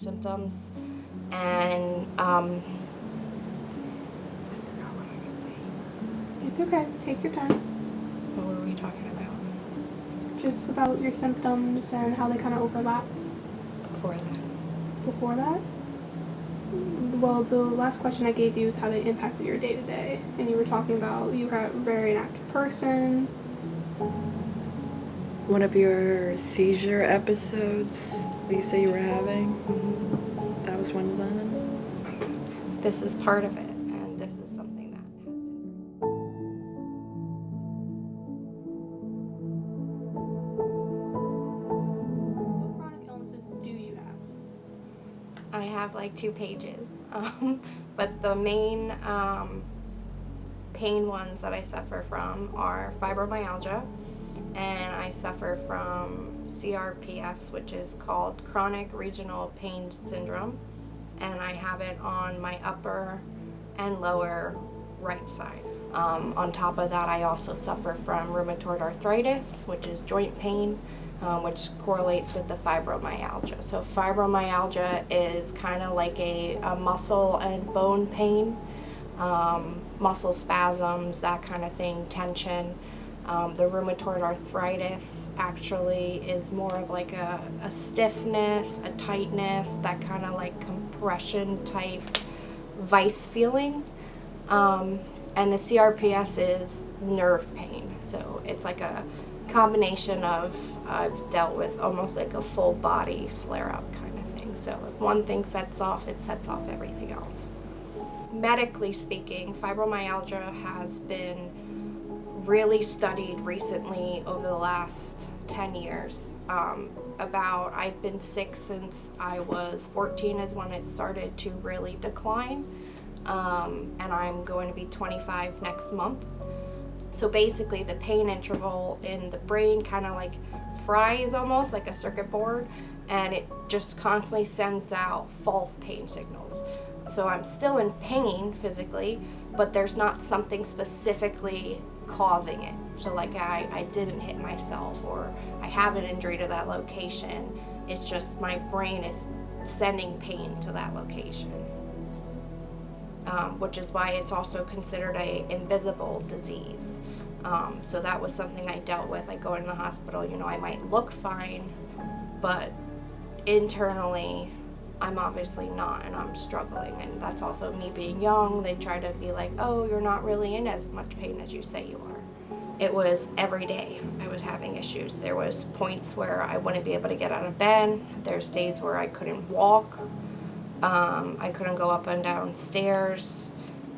symptoms, and I forgot what I was saying. It's okay. Take your time. What were we talking about? Just about your symptoms and how they kind of overlap. Before that? Before that? Well, the last question I gave you is how they impacted your day-to-day. And you were talking about you were a very inactive person. One of your seizure episodes that you say you were having, that was one of them? This is part of it, and this is something that has been... What chronic illnesses do you have? I have like 2 pages, but the main pain ones that I suffer from are fibromyalgia, and I suffer from CRPS, which is called chronic regional pain syndrome, and I have it on my upper and lower right side. On top of that, I also suffer from rheumatoid arthritis, which is joint pain, which correlates with the fibromyalgia. So fibromyalgia is kind of like a muscle and bone pain, muscle spasms, that kind of thing, tension. The rheumatoid arthritis actually is more of like a stiffness, a tightness, that kind of like compression type vice feeling. And the CRPS is nerve pain. So it's like a combination of, I've dealt with almost like a full body flare up kind of thing. So if one thing sets off, it sets off everything else. Medically speaking, fibromyalgia has been really studied recently over the last 10 years. I've been sick since I was 14 is when it started to really decline, and I'm going to be 25 next month. So basically the pain interval in the brain kind of like fries almost like a circuit board, and it just constantly sends out false pain signals. So I'm still in pain physically, but there's not something specifically causing it. So like I didn't hit myself, or I have an injury to that location. It's just my brain is sending pain to that location, which is why it's also considered a invisible disease. So that was something I dealt with. I go into the hospital, I might look fine, but internally I'm obviously not, and I'm struggling. And that's also me being young. They try to be like, oh, you're not really in as much pain as you say you are. It was every day I was having issues. There was points where I wouldn't be able to get out of bed. There's days where I couldn't walk. I couldn't go up and down stairs.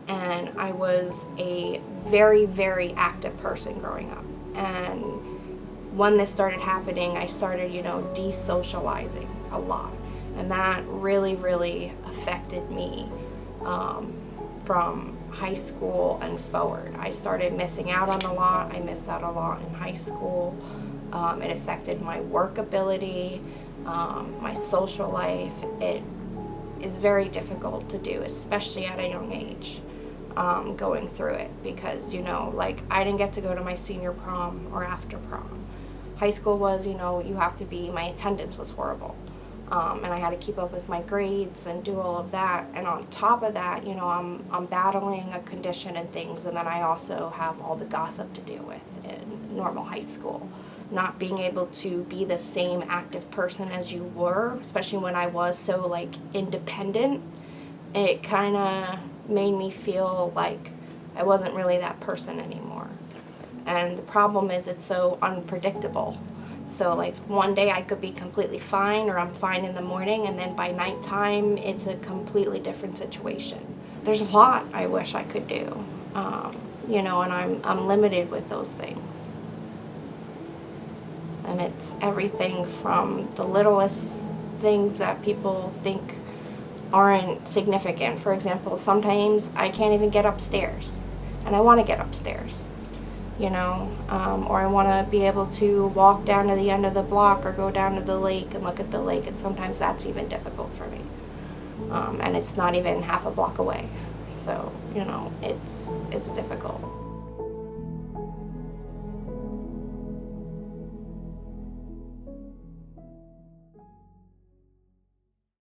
And I was a very, very active person growing up. And when this started happening, I started, desocializing a lot. And that really, really affected me from high school and forward. I started missing out on a lot. I missed out a lot in high school. It affected my work ability, my social life. It is very difficult to do, especially at a young age, going through it, because, I didn't get to go to my senior prom or after prom. High school was, you have to be, my attendance was horrible. And I had to keep up with my grades and do all of that. And on top of that, I'm battling a condition and things, and then I also have all the gossip to deal with in normal high school. Not being able to be the same active person as you were, especially when I was so independent, it kind of made me feel like I wasn't really that person anymore. And the problem is it's so unpredictable. So one day I could be completely fine, or I'm fine in the morning, and then by nighttime it's a completely different situation. There's a lot I wish I could do, and I'm limited with those things. And it's everything from the littlest things that people think aren't significant. For example, sometimes I can't even get upstairs, and I want to get upstairs. Or I want to be able to walk down to the end of the block or go down to the lake and look at the lake, and sometimes that's even difficult for me. And it's not even half a block away. So, it's difficult.